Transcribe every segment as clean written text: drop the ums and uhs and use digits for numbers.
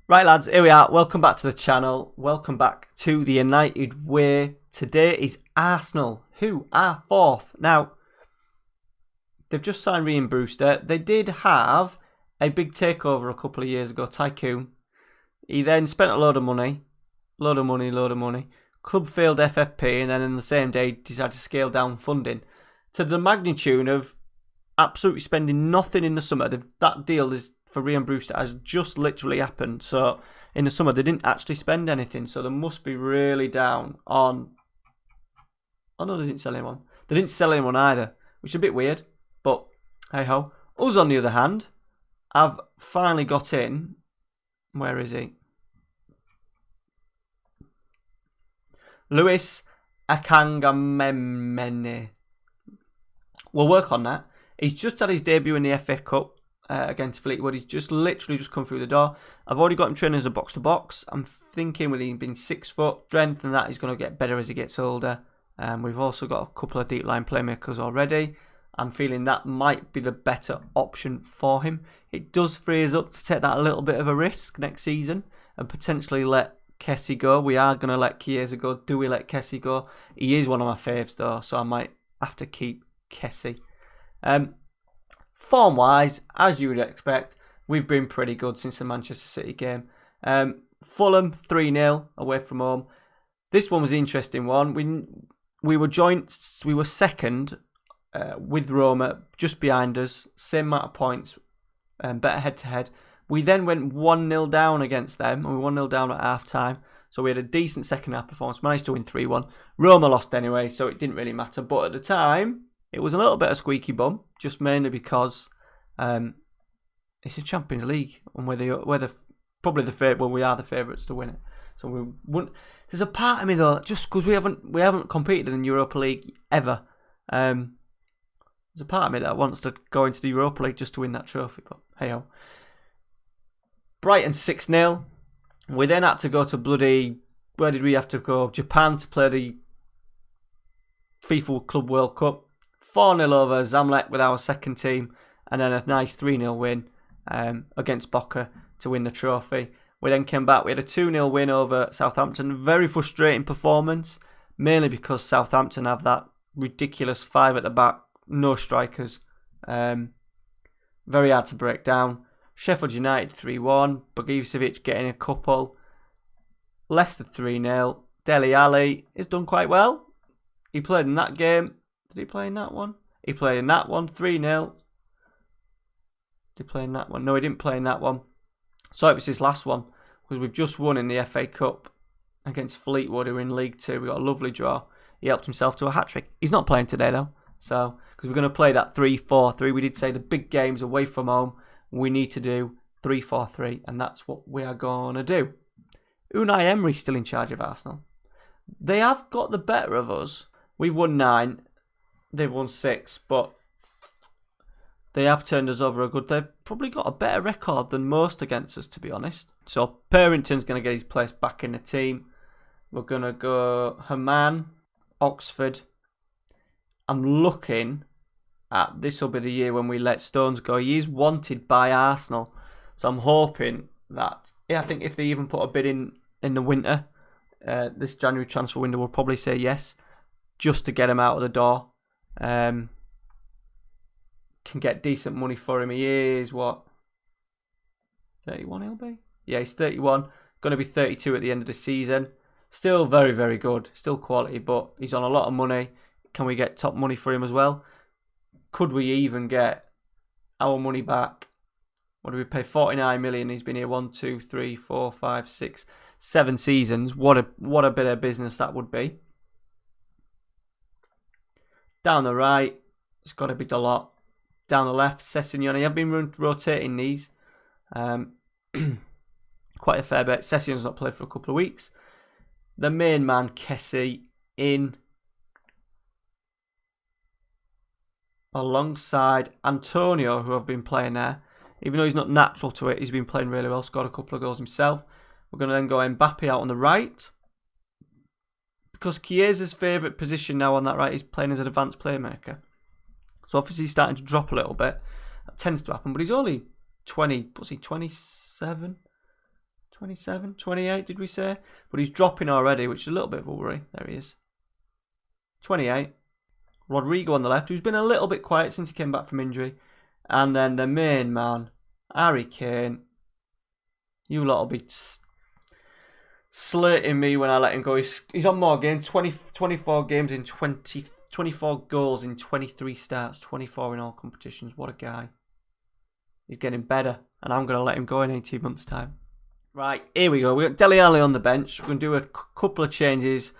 Right lads, here we are. Welcome back to the channel. Welcome back to the United Way. Today is Arsenal, who are fourth. Now, they've just signed Ryan Brewster. They did have a big takeover a couple of years ago, Tycoon. He then spent a load of money. Club failed FFP, and then in the same day decided to scale down funding to the magnitude of absolutely spending nothing in the summer. That deal is for Ryan Brewster has just literally happened. So in the summer they didn't actually spend anything. So they must be really down on. Oh no, they didn't sell anyone. They didn't sell anyone either, which is a bit weird. But hey ho. Us on the other hand have finally got in. Where is he? Luis Akangamemene. We'll work on that. He's just had his debut in the FA Cup against Fleetwood. He's just literally just come through the door. I've already got him training as a box-to-box. I'm thinking with him being 6 foot, strength and that he's going to get better as he gets older. We've also got a couple of deep line playmakers already. I'm feeling that might be the better option for him. It does free us up to take that a little bit of a risk next season and potentially let Kessie go. We are going to let Chiesa go. Do we let Kessie go? He is one of my faves though, so I might have to keep Kessie. Form-wise, as you would expect, we've been pretty good since the Manchester City game. Fulham 3-0 away from home. This one was an interesting one. We were second with Roma, just behind us, same amount of points, better head-to-head. We then went 1-0 down against them, and we 1-0 down at half-time. So we had a decent second-half performance, managed to win 3-1. Roma lost anyway, so it didn't really matter. But at the time, it was a little bit of squeaky bum, just mainly because it's a Champions League, and we are the favourites to win it. So we wouldn't. There's a part of me though, just because we haven't competed in the Europa League ever. There's a part of me that wants to go into the Europa League just to win that trophy. But hey ho. Brighton 6-0. We then had to go to where did we have to go? Japan to play the FIFA Club World Cup. 4-0 over Zamalek with our second team, and then a nice 3-0 win against Boca to win the trophy. We then came back, we had a 2-0 win over Southampton. Very frustrating performance, mainly because Southampton have that ridiculous 5 at the back, no strikers. Very hard to break down. Sheffield United 3-1, Bogicevic getting a couple. Leicester 3-0. Dele Alli has done quite well. He played in that game. Did he play in that one? He played in that one. 3-0. Did he play in that one? No, he didn't play in that one. So it was his last one, because we've just won in the FA Cup against Fleetwood, who are in League 2. We got a lovely draw. He helped himself to a hat-trick. He's not playing today, though. So, because we're going to play that 3-4-3. We did say the big games away from home, we need to do 3-4-3, and that's what we are going to do. Unai Emery's still in charge of Arsenal. They have got the better of us. We've won 9. They've won 6, but they have turned us over a good. They've probably got a better record than most against us, to be honest. So Parrington's going to get his place back in the team. We're going to go Herman, Oxford. I'm looking at this will be the year when we let Stones go. He is wanted by Arsenal, so I'm hoping that I think if they even put a bid in the winter, this January transfer window will probably say yes, just to get him out of the door. Can get decent money for him. He is what, 31 he'll be? Yeah, he's 31. Going to be 32 at the end of the season. Still very, very good. Still quality, but he's on a lot of money. Can we get top money for him as well? Could we even get our money back? What do we pay? 49 million. He's been here 1, 2, 3, 4, 5, 6, 7 seasons. What a bit of business that would be. Down the right, it's got to be Dalot. Down the left, Sessegnon. I've been rotating these quite a fair bit. Sessegnon's not played for a couple of weeks. The main man, Kessie, in alongside Antonio, who have been playing there. Even though he's not natural to it, he's been playing really well. Scored a couple of goals himself. We're going to then go Mbappe out on the right, because Chiesa's favourite position now on that right is playing as an advanced playmaker. So obviously he's starting to drop a little bit. That tends to happen, but he's only 20, what's he, 27? 27, 28, did we say? But he's dropping already, which is a little bit of a worry. There he is. 28. Rodrigo on the left, who's been a little bit quiet since he came back from injury. And then the main man, Harry Kane. You lot will be slating me when I let him go. He's on more games. 24 games in 24 goals in 23 starts. 24 in all competitions. What a guy. He's getting better. And I'm going to let him go in 18 months' time. Right, here we go. We've got Dele Alli on the bench. We're going to do a couple of changes.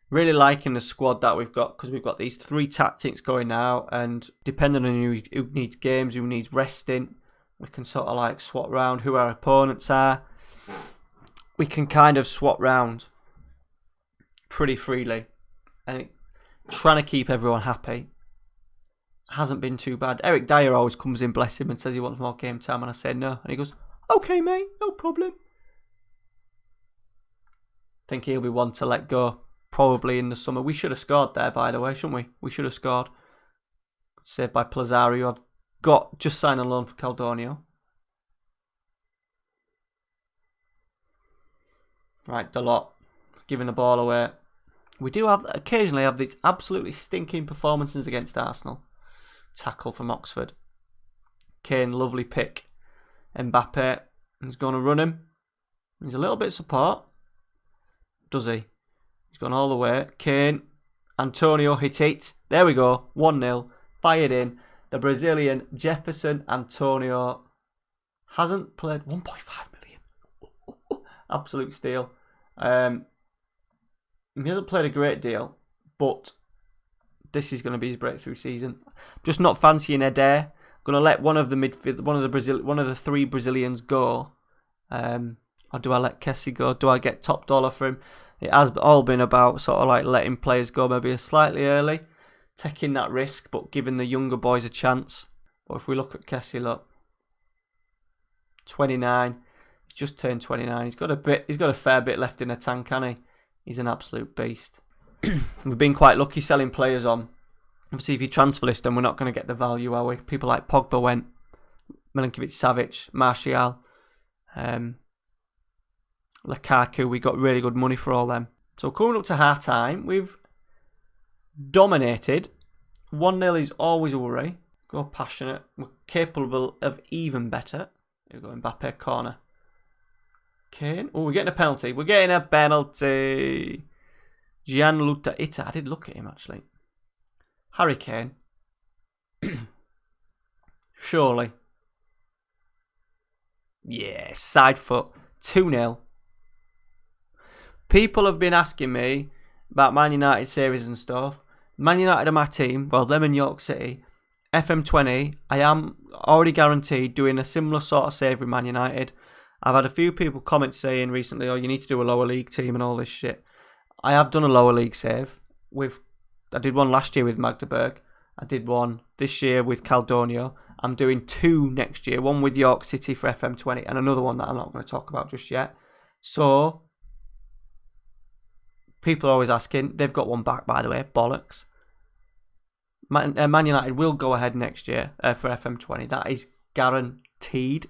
Really liking the squad that we've got because we've got these 3 tactics going now. And depending on who needs games, who needs resting, we can sort of like swap round who our opponents are. We can kind of swap round pretty freely. And trying to keep everyone happy hasn't been too bad. Eric Dyer always comes in, bless him, and says he wants more game time. And I say no. And he goes, okay, mate, no problem. I think he'll be one to let go. Probably in the summer. We should have scored there, by the way, shouldn't we? We should have scored. Saved by Plazario. I've got just signed on loan for Caldonio. Right, Dalot giving the ball away. We do occasionally have these absolutely stinking performances against Arsenal. Tackle from Oxford. Kane, lovely pick. Mbappe is going to run him. He's a little bit support. Does he? He's gone all the way. Kane. Antonio hit it. There we go. 1-0. Fired in. The Brazilian Jefferson Antonio hasn't played 1.5 million. Absolute steal. He hasn't played a great deal, but this is going to be his breakthrough season. Just not fancying Eder. Going to let one of the 3 Brazilians go. Or do I let Kessie go? Do I get top dollar for him? It has all been about sort of like letting players go maybe slightly early, taking that risk, but giving the younger boys a chance. But if we look at Kessie, look, 29, he's just turned 29. He's got a fair bit left in the tank, hasn't he? He's an absolute beast. We've been quite lucky selling players on. Obviously, if you transfer list them, we're not going to get the value, are we? People like Pogba went, Milinkovic-Savic, Martial, Lukaku, we got really good money for all them. So coming up to half time, we've dominated. 1-0 is always a worry. Go passionate. We're capable of even better. Here we go, Mbappe corner. Kane. Oh, we're getting a penalty. We're getting a penalty. Gianluca Ita. I did look at him actually. Harry Kane. Surely. Yeah, side foot. 2-0. People have been asking me about Man United series and stuff. Man United are my team. Well, them in York City. FM20, I am already guaranteed doing a similar sort of save with Man United. I've had a few people comment saying recently, oh, you need to do a lower league team and all this shit. I have done a lower league save. I did one last year with Magdeburg. I did one this year with Caldonio. I'm doing 2 next year. One with York City for FM20 and another one that I'm not going to talk about just yet. So, people are always asking. They've got one back, by the way. Bollocks. Man United will go ahead next year for FM20. That is guaranteed.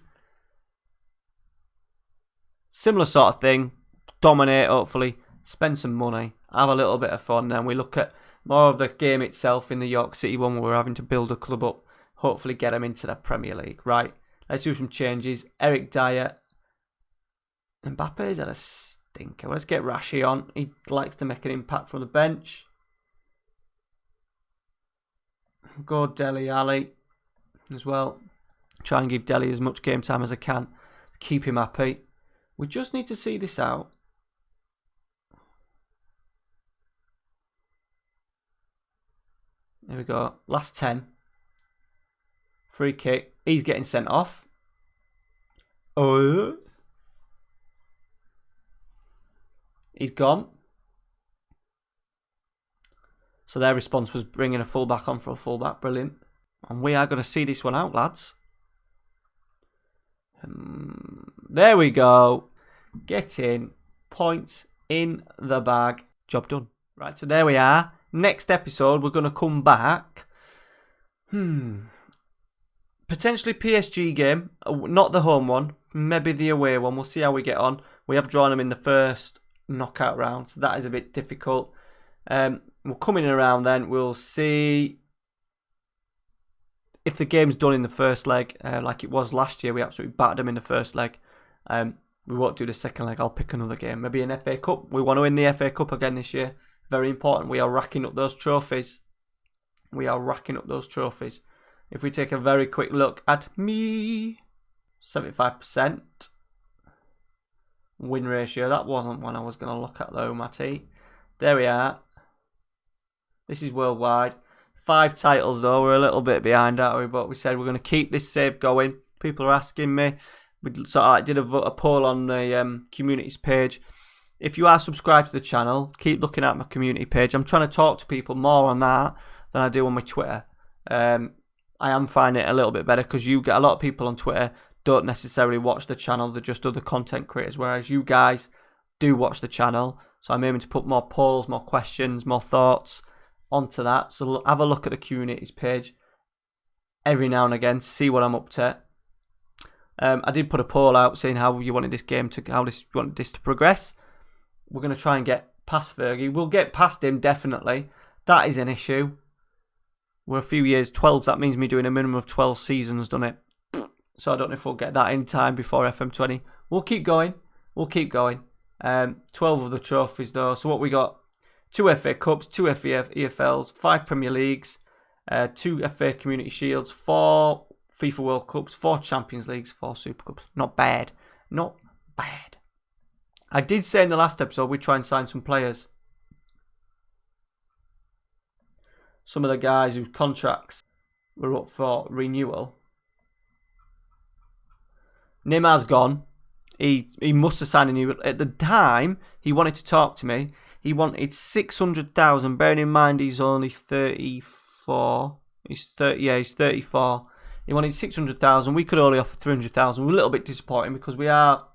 Similar sort of thing. Dominate, hopefully. Spend some money. Have a little bit of fun. Then we look at more of the game itself in the York City one where we're having to build a club up. Hopefully get them into the Premier League. Right. Let's do some changes. Eric Dyer. Mbappe's had a stinker. Let's get Rashi on. He likes to make an impact from the bench. Go Dele Alli as well. Try and give Dele as much game time as I can. Keep him happy. We just need to see this out. There we go. Last 10. Free kick. He's getting sent off. Oh. He's gone. So their response was bringing a fullback on for a fullback. Brilliant. And we are going to see this one out, lads. There we go. Get in. Points in the bag. Job done. Right, so there we are. Next episode, we're going to come back. Potentially PSG game. Not the home one. Maybe the away one. We'll see how we get on. We have drawn them in the first knockout round, so that is a bit difficult. We'll come in around then. We'll see if the game's done in the first leg, like it was last year. We absolutely battered them in the first leg. We won't do the second leg. I'll pick another game. Maybe an FA Cup. We want to win the FA Cup again this year. Very important. We are racking up those trophies. We are racking up those trophies. If we take a very quick look at me, 75% win ratio. That wasn't one I was going to look at though, Matty. There we are. This is worldwide. 5 titles though. We're a little bit behind, aren't we? But we said we're going to keep this save going. People are asking me. We sort of like did a poll on the communities page. If you are subscribed to the channel, keep looking at my community page. I'm trying to talk to people more on that than I do on my Twitter. I am finding it a little bit better because you get a lot of people on Twitter don't necessarily watch the channel. They're just other content creators, whereas you guys do watch the channel. So I'm aiming to put more polls, more questions, more thoughts onto that. So have a look at the communities page every now and again, see what I'm up to. I did put a poll out saying how you wanted this game to, you wanted this to progress. We're going to try and get past Fergie. We'll get past him, definitely. That is an issue. We're a few years, 12, that means me doing a minimum of 12 seasons, doesn't it? So I don't know if we'll get that in time before FM20. We'll keep going. 12 of the trophies, though. So what we got? 2 FA Cups, 2 EFLs, 5 Premier Leagues, 2 FA Community Shields, 4 FIFA World Cups, 4 Champions Leagues, 4 Super Cups. Not bad. Not bad. I did say in the last episode we'd try and sign some players. Some of the guys whose contracts were up for renewal. Neymar's gone. He must have signed a new... At the time, he wanted to talk to me. He wanted 600,000. Bearing in mind he's only 34. He's 34. He wanted 600,000. We could only offer 300,000. We're a little bit disappointing because we are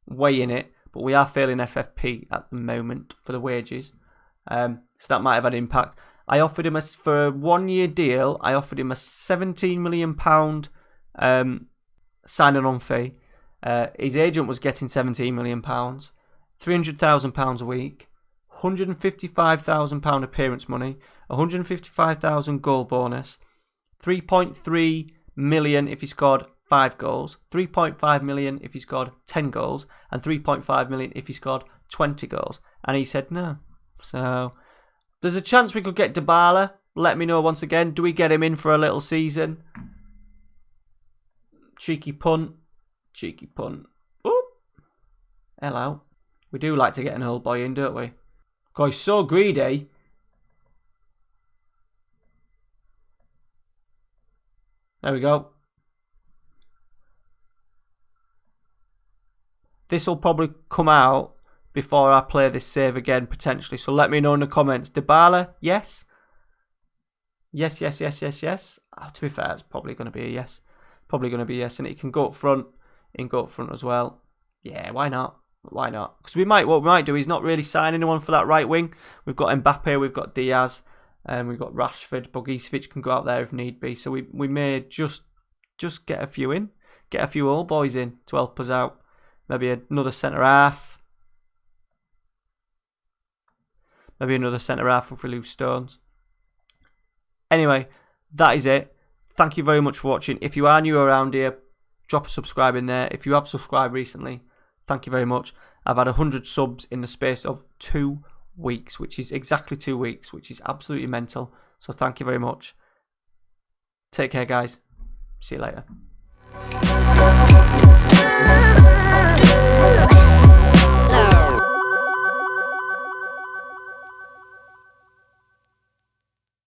way in it, but we are failing FFP at the moment for the wages. So that might have had impact. I offered him for a 1-year deal. I offered him a £17 million signing on fee. His agent was getting £17 million, £300,000 a week, £155,000 appearance money, £155,000 goal bonus, 3.3 million if he scored 5 goals, 3.5 million if he scored 10 goals, and 3.5 million if he scored 20 goals. And he said no. So there's a chance we could get Dybala. Let me know once again. Do we get him in for a little season? Cheeky punt. Cheeky punt. Oh, hello. We do like to get an old boy in, don't we? God, he's so greedy. There we go. This will probably come out before I play this save again, potentially. So let me know in the comments. Dybala, yes? Yes. Oh, to be fair, it's probably going to be a yes. Probably going to be a yes. And it can go up front. It can go up front as well. Yeah, why not? Why not? Because what we might do is not really sign anyone for that right wing. We've got Mbappe, we've got Diaz, and we've got Rashford. Bogicevic can go out there if need be. So we may just get a few in. Get a few old boys in to help us out. Maybe another centre-half. Maybe another centre-half if we lose Stones. Anyway, that is it. Thank you very much for watching. If you are new around here, drop a subscribe in there. If you have subscribed recently, thank you very much. I've had 100 subs in the space of 2 weeks, which is exactly 2 weeks, which is absolutely mental. So thank you very much. Take care, guys. See you later.